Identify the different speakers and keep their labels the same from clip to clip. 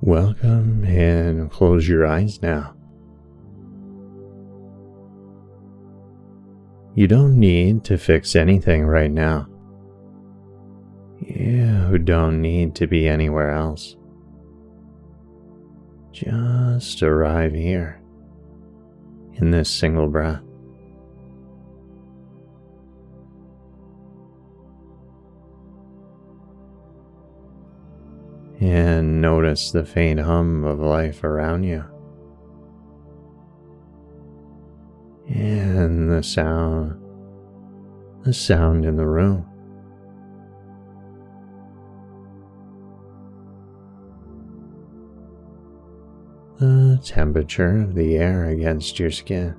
Speaker 1: Welcome and close your eyes now. You don't need to fix anything right now. You don't need to be anywhere else. Just arrive here in this single breath. And notice the faint hum of life around you. And the sound in the room. The temperature of the air against your skin.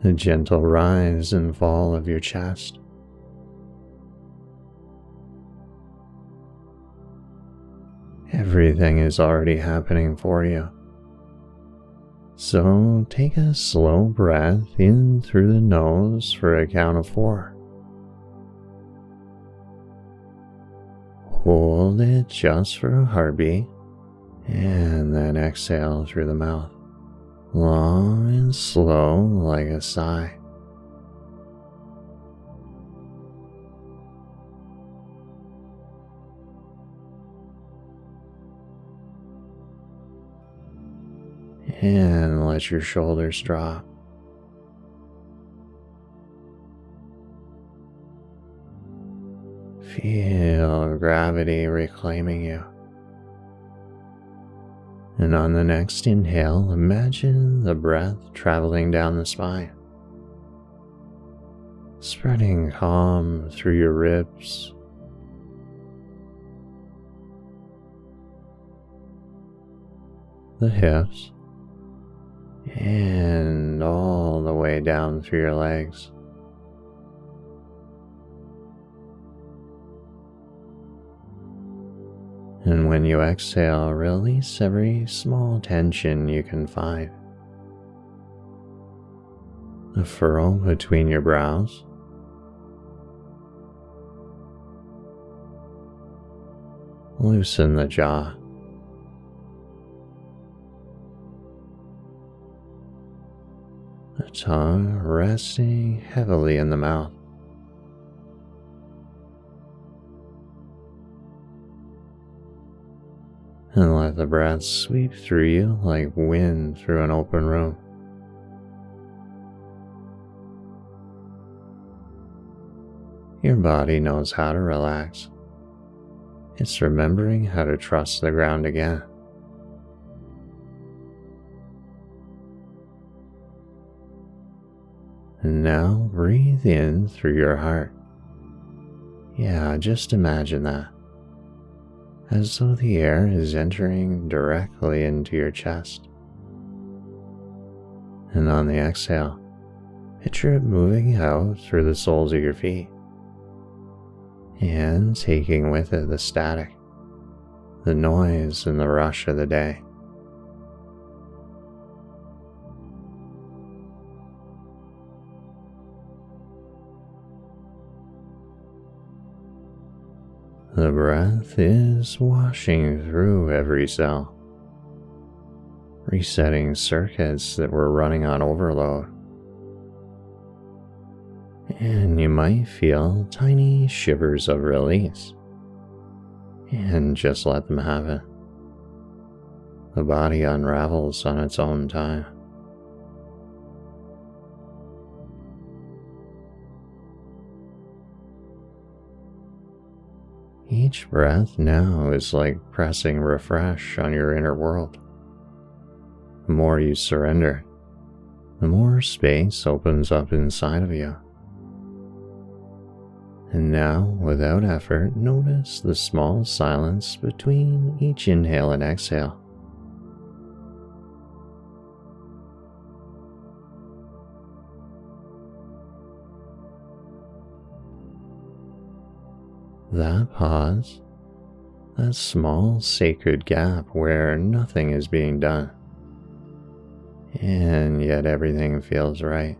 Speaker 1: The gentle rise and fall of your chest. Everything is already happening for you. So take a slow breath in through the nose for a count of 4. Hold it just for a heartbeat, and then exhale through the mouth, long and slow like a sigh. And let your shoulders drop. Feel gravity reclaiming you. And on the next inhale, imagine the breath traveling down the spine, spreading calm through your ribs, the hips, and all the way down through your legs. And when you exhale, release every small tension you can find. The furrow between your brows, loosen the jaw. The tongue resting heavily in the mouth. And let the breath sweep through you like wind through an open room. Your body knows how to relax. It's remembering how to trust the ground again. And now breathe in through your heart. Yeah, just imagine that. As though the air is entering directly into your chest. And on the exhale, picture it moving out through the soles of your feet and taking with it the static, the noise and the rush of the day. The breath is washing through every cell, resetting circuits that were running on overload. And you might feel tiny shivers of release, and just let them have it. The body unravels on its own time. Each breath now is like pressing refresh on your inner world. The more you surrender, the more space opens up inside of you. And now, without effort, notice the small silence between each inhale and exhale. That pause, that small sacred gap where nothing is being done, and yet everything feels right.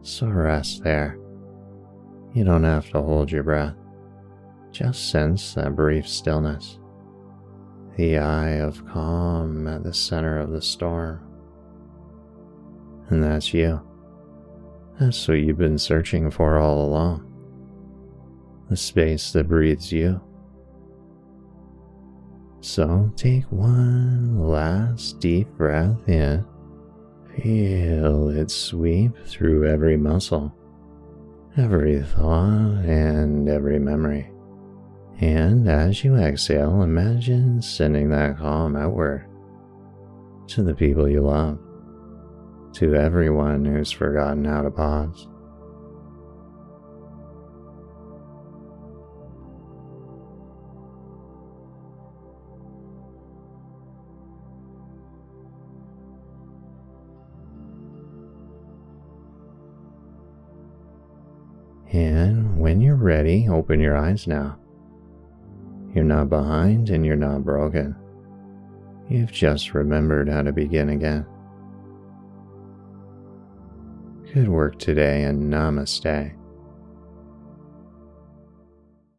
Speaker 1: So rest there. You don't have to hold your breath. just sense that brief stillness, the eye of calm at the center of the storm. And that's you. That's what you've been searching for all along. The space that breathes you. So take one last deep breath in. Feel it sweep through every muscle, every thought, and every memory. And as you exhale, imagine sending that calm outward to the people you love, to everyone who's forgotten how to pause. And when you're ready, open your eyes now. You're not behind and you're not broken. You've just remembered how to begin again. Good work today, and namaste.